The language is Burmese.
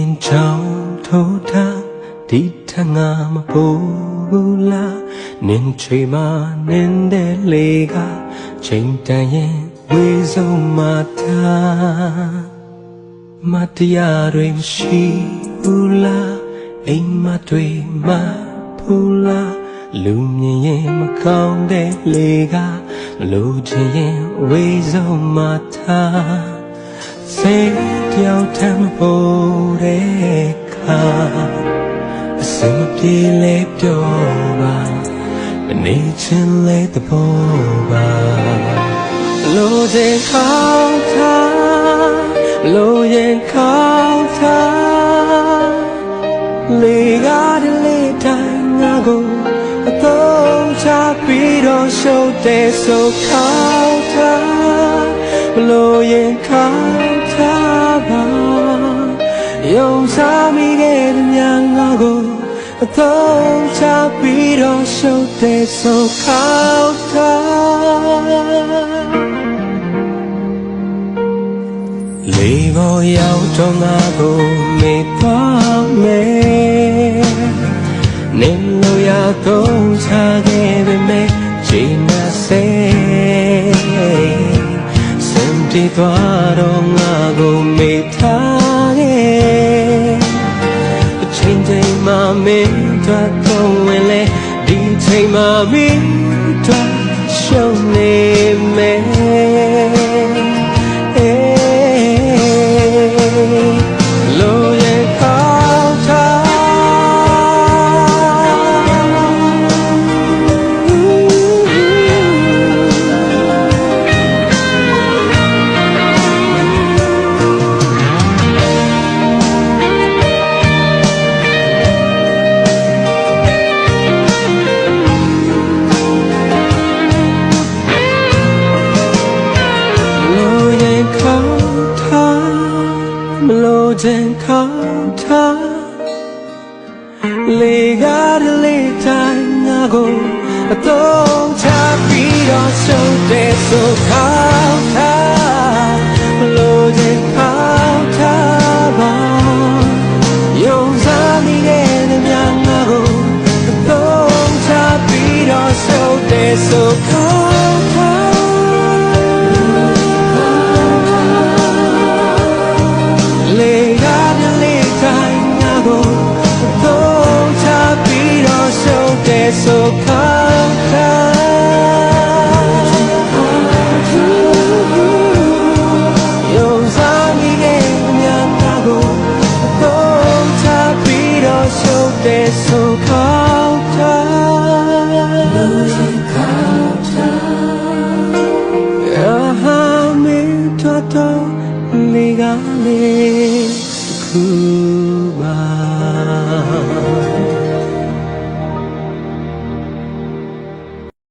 ရင်ချောင်းထိုးထားဒီထငါမပူဘူးလားနင်ချွေမနင်တဲ့လေကချိန်တန်ရင်ဝေဆုံးမထားမတရားတွေမရှိဘူးလားအိမ်မတွေမဖူလားလူမြင်ရင်မကောင်းတဲ့လေကမလို့ချင်ရင်ဝေဆုံးမထားစိတ်တယောက်တည်းမပေါ်တဲ့ခါအစမပြေလေပြောပါမနေချင်လေတပေါ်ပါလို့ရင်ခေါင်းထားလို့ရင်ခေါင်းထားလေကားတဲ့လေတိုင်းငါကိုအသုံးချပြီးတော့ရှုပ်တဲ့ဆိုခေါင်းထားလို့ရင်ခေါင်းထားပါယုံစားမိခဲ့တဲ့ညငါကိုအသုံးချပြီးတော့ရှုပ်တဲ့ဆိုခေါင်းထားလေပေါ်ရောက်တော့ငါကိုမေ့သွားမယ်နင်လိုရကုန်ချခဲ့ပေမဲ့ချိန်နဲ့စေစံပြေသွားတော့ငါကိုမေ့ထားခဲ့အချိန်ချိန်မှမင်းတို့တော့ဝင်လေဒီချိန်မှမင်းတို့ရှုံးနေမယ်လို့ရင်ခေါင်းထားမလို့ခြင်းခေါင်းထားလေကားတဲ့လေတိုင်းငါကိုအသုံးချပြီးတော့ရှုံးတဲ့ဆိုခေါင်းထားမလို့ခြင်းခေါင်းထားပါယုံစားမိခဲ့တဲ့မြတ်ငါကိုအသုံးချပြီးတော့ရှုံးတဲ့ဆိုခေါင်းထားso conta yo zami ge nya ta go don't happy do so de so conta ha me to to li ga le ku ba